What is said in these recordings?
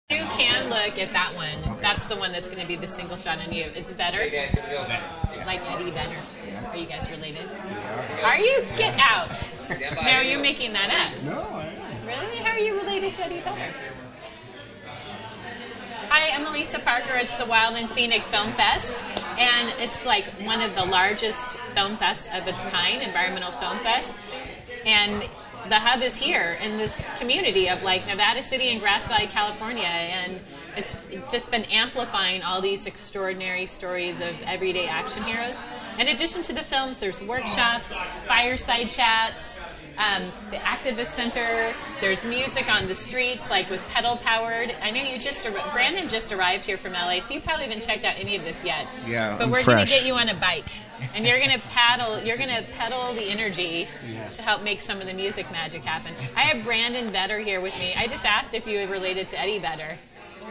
You can look at that one. That's the one that's going to be the single shot on you. It's Vedder. Like Eddie Vedder. Are you guys related? Are you? Get out. No, you're making that up. No, I am. Really? How are you related to Eddie Vedder? Hi, I'm Elisa Parker. It's the Wild and Scenic Film Fest, and it's like one of the largest film fests of its kind, environmental film fest. And the hub is here in this community of like Nevada City and Grass Valley, California, and it's just been amplifying all these extraordinary stories of everyday action heroes. In addition to the films, there's workshops, fireside chats, the activist center. There's music on the streets, like with pedal powered. I know you Brandon just arrived here from LA, so you probably haven't checked out any of this yet. Yeah, but I'm we're fresh. going to get you on a bike, and you're going to paddle. You're going to pedal the energy to help make some of the music magic happen. I have Brandon Vedder here with me. I just asked if you were related to Eddie Vedder,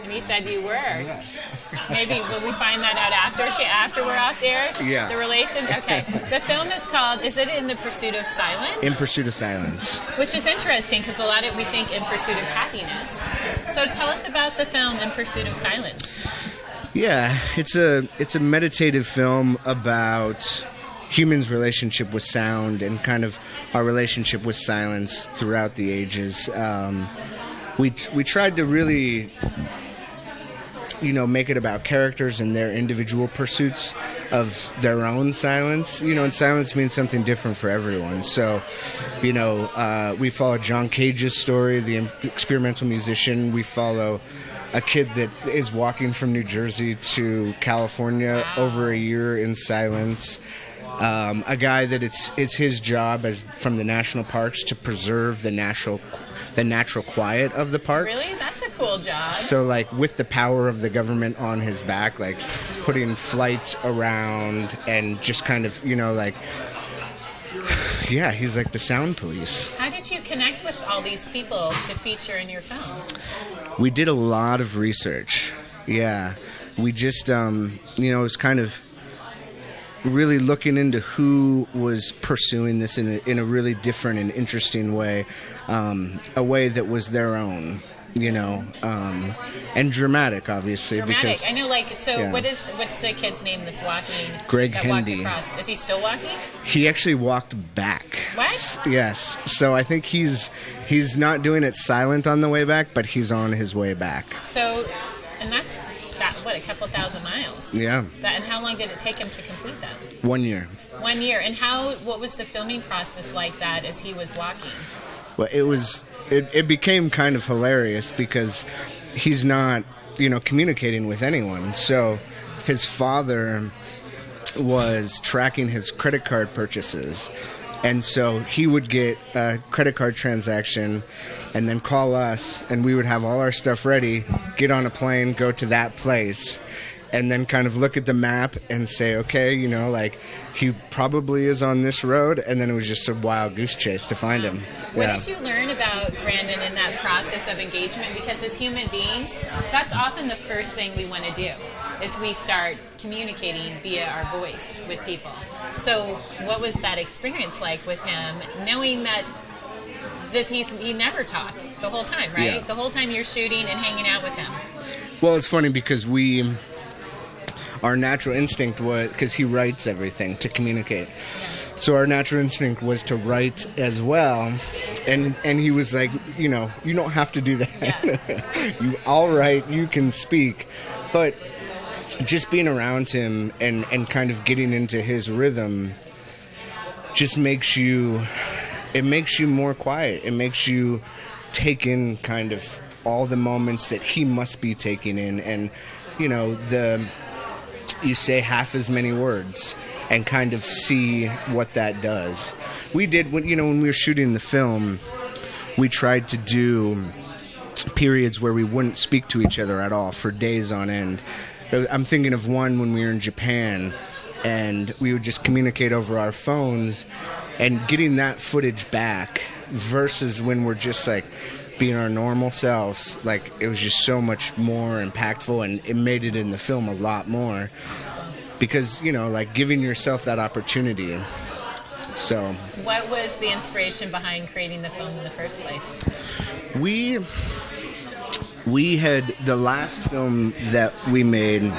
and he said you were. Yes. Maybe will we find that out after we're off there? Yeah. The relation. Okay. The film is called. Is it In the Pursuit of Silence? In Pursuit of Silence. Which is interesting because a lot of we think In Pursuit of Happiness. So tell us about the film In Pursuit of Silence. Yeah, it's a meditative film about humans' relationship with sound and kind of our relationship with silence throughout the ages. We tried to really, make it about characters and their individual pursuits of their own silence. And silence means something different for everyone. So, we follow John Cage's story, the experimental musician. We follow a kid that is walking from New Jersey to California over a year in silence. A guy that it's his job from the national parks to preserve the natural quiet of the parks. Really? That's a cool job. So, with the power of the government on his back, putting flights around and just kind of, yeah, he's like the sound police. How did you connect with all these people to feature in your film? We did a lot of research. Yeah. We just, it was kind of really looking into who was pursuing this in a really different and interesting way, a way that was their own, and dramatic, obviously. Dramatic. Because, I know, yeah. What's the kid's name that's walking? Greg that Hendy. Walked across? Is he still walking? He actually walked back. What? Yes. So I think he's not doing it silent on the way back, but he's on his way back. So, and that's a couple thousand miles. Yeah. And how long did it take him to complete that? 1 year. 1 year. And what was the filming process like that as he was walking? Well, it became kind of hilarious because he's not, communicating with anyone. So his father was tracking his credit card purchases. And so he would get a credit card transaction and then call us, and we would have all our stuff ready, get on a plane, go to that place, and then kind of look at the map and say, okay, he probably is on this road, and then it was just a wild goose chase to find him. What did you learn about Brandon in that process of engagement? Because as human beings, that's often the first thing we want to do, is we start communicating via our voice with people. So what was that experience like with him, knowing that he never talked the whole time, right? Yeah. The whole time you're shooting and hanging out with him. Well, it's funny because our natural instinct was, because he writes everything to communicate. Yeah. So our natural instinct was to write as well. And he was like, you don't have to do that. Yeah. I'll write, you can speak. But just being around him and kind of getting into his rhythm just makes you more quiet. It makes you take in kind of all the moments that he must be taking in. And, you say half as many words and kind of see what that does. We did, when we were shooting the film, we tried to do periods where we wouldn't speak to each other at all for days on end. I'm thinking of one when we were in Japan, and we would just communicate over our phones, and getting that footage back versus when we're just being our normal selves, it was just so much more impactful, and it made it in the film a lot more because, giving yourself that opportunity. So, what was the inspiration behind creating the film in the first place? we had the last film that we made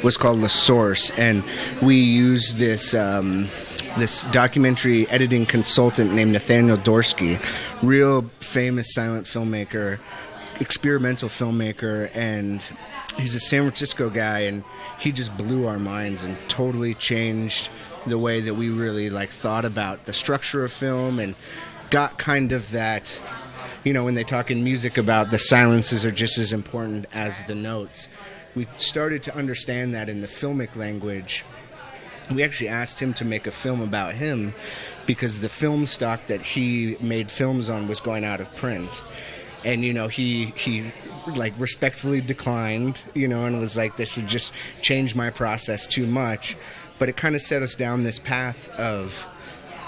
was called La Source, and we used this this documentary editing consultant named Nathaniel Dorsky, real famous silent filmmaker, experimental filmmaker, and he's a San Francisco guy, and he just blew our minds and totally changed the way that we really thought about the structure of film, and got kind of that, when they talk in music about the silences are just as important as the notes. We started to understand that in the filmic language. We actually asked him to make a film about him because the film stock that he made films on was going out of print. And, he respectfully declined, and was like, this would just change my process too much. But it kind of set us down this path of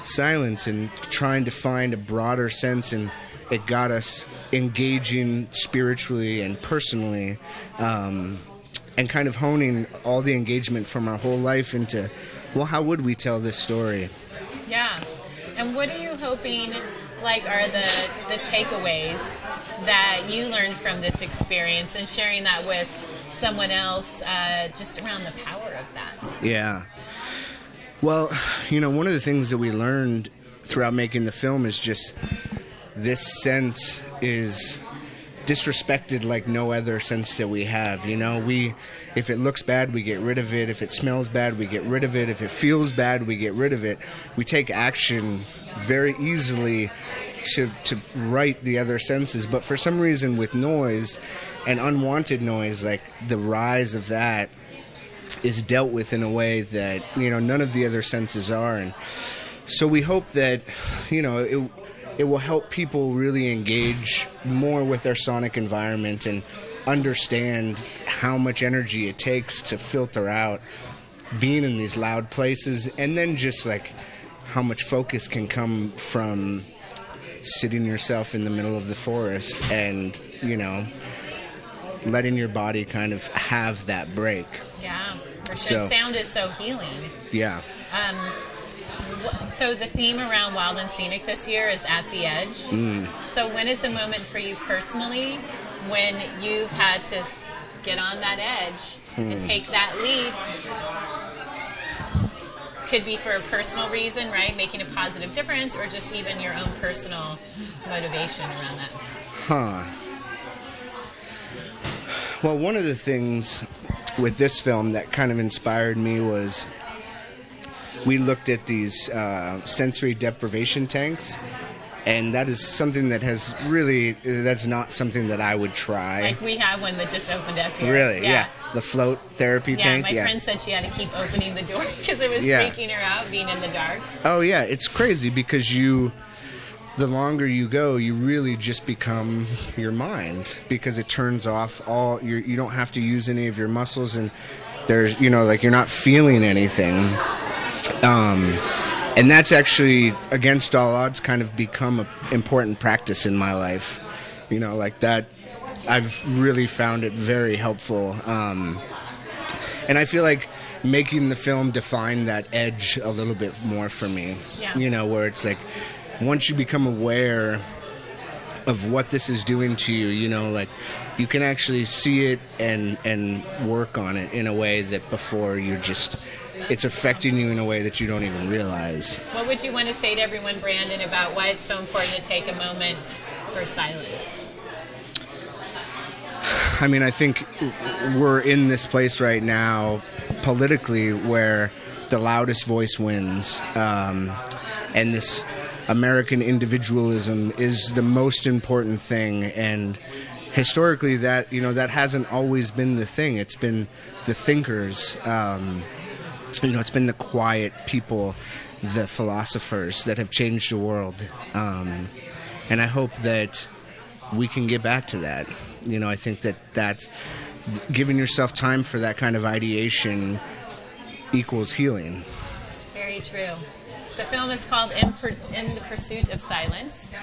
silence and trying to find a broader sense, and it got us engaging spiritually and personally, and kind of honing all the engagement from our whole life into, well, how would we tell this story? Yeah. And what are you hoping, are the takeaways that you learned from this experience, and sharing that with someone else, just around the power of that? Yeah. Well, one of the things that we learned throughout making the film is just this sense is disrespected like no other sense that we have. If it looks bad, we get rid of it. If it smells bad, we get rid of it. If it feels bad, we get rid of it. We take action very easily to right the other senses. But for some reason with noise and unwanted noise, the rise of that is dealt with in a way that, none of the other senses are. And so we hope that, it will help people really engage more with their sonic environment and understand how much energy it takes to filter out being in these loud places, and then just how much focus can come from sitting yourself in the middle of the forest and, letting your body kind of have that break. Yeah. Sound is so healing. Yeah. So the theme around Wild and Scenic this year is At the Edge. So when is a moment for you personally when you've had to get on that edge and take that leap? Could be for a personal reason, right? Making a positive difference, or just even your own personal motivation around that. Well, one of the things with this film that kind of inspired me was we looked at these sensory deprivation tanks, and that is something that that's not something that I would try. We have one that just opened up here. Really? Yeah. The float therapy tank? My friend said she had to keep opening the door because it was freaking her out being in the dark. Oh, yeah. It's crazy because the longer you go, you really just become your mind, because it turns off you don't have to use any of your muscles, and there's, you're not feeling anything. And that's actually, against all odds, kind of become an important practice in my life. That, I've really found it very helpful. And I feel like making the film defined that edge a little bit more for me. Yeah. Where it's once you become aware of what this is doing to you, you can actually see it and work on it in a way that before it's affecting you in a way that you don't even realize. What would you want to say to everyone, Brandon, about why it's so important to take a moment for silence? I mean, I think we're in this place right now politically where the loudest voice wins, and this American individualism is the most important thing, and historically that hasn't always been the thing. It's been the thinkers, it's been the quiet people, the philosophers that have changed the world, and I hope that we can get back to that. I think that's giving yourself time for that kind of ideation equals healing. Very true. The film is called In the Pursuit of Silence.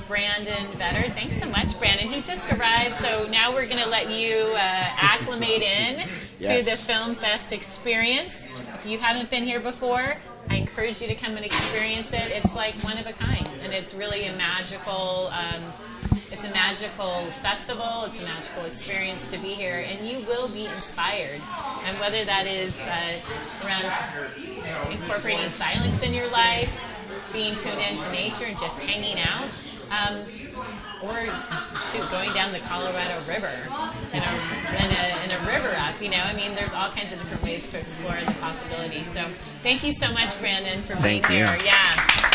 Brandon Vedder. Thanks so much, Brandon. He just arrived, so now we're going to let you acclimate in to the Film Fest experience. If you haven't been here before, I encourage you to come and experience it. It's like one of a kind, and it's really a magical It's a magical festival. It's a magical experience to be here, and you will be inspired. And whether that is around incorporating silence in your life, being tuned into nature, and just hanging out, or going down the Colorado River in a river raft. I mean, there's all kinds of different ways to explore the possibilities. So, thank you so much, Brandon, for being here. Yeah.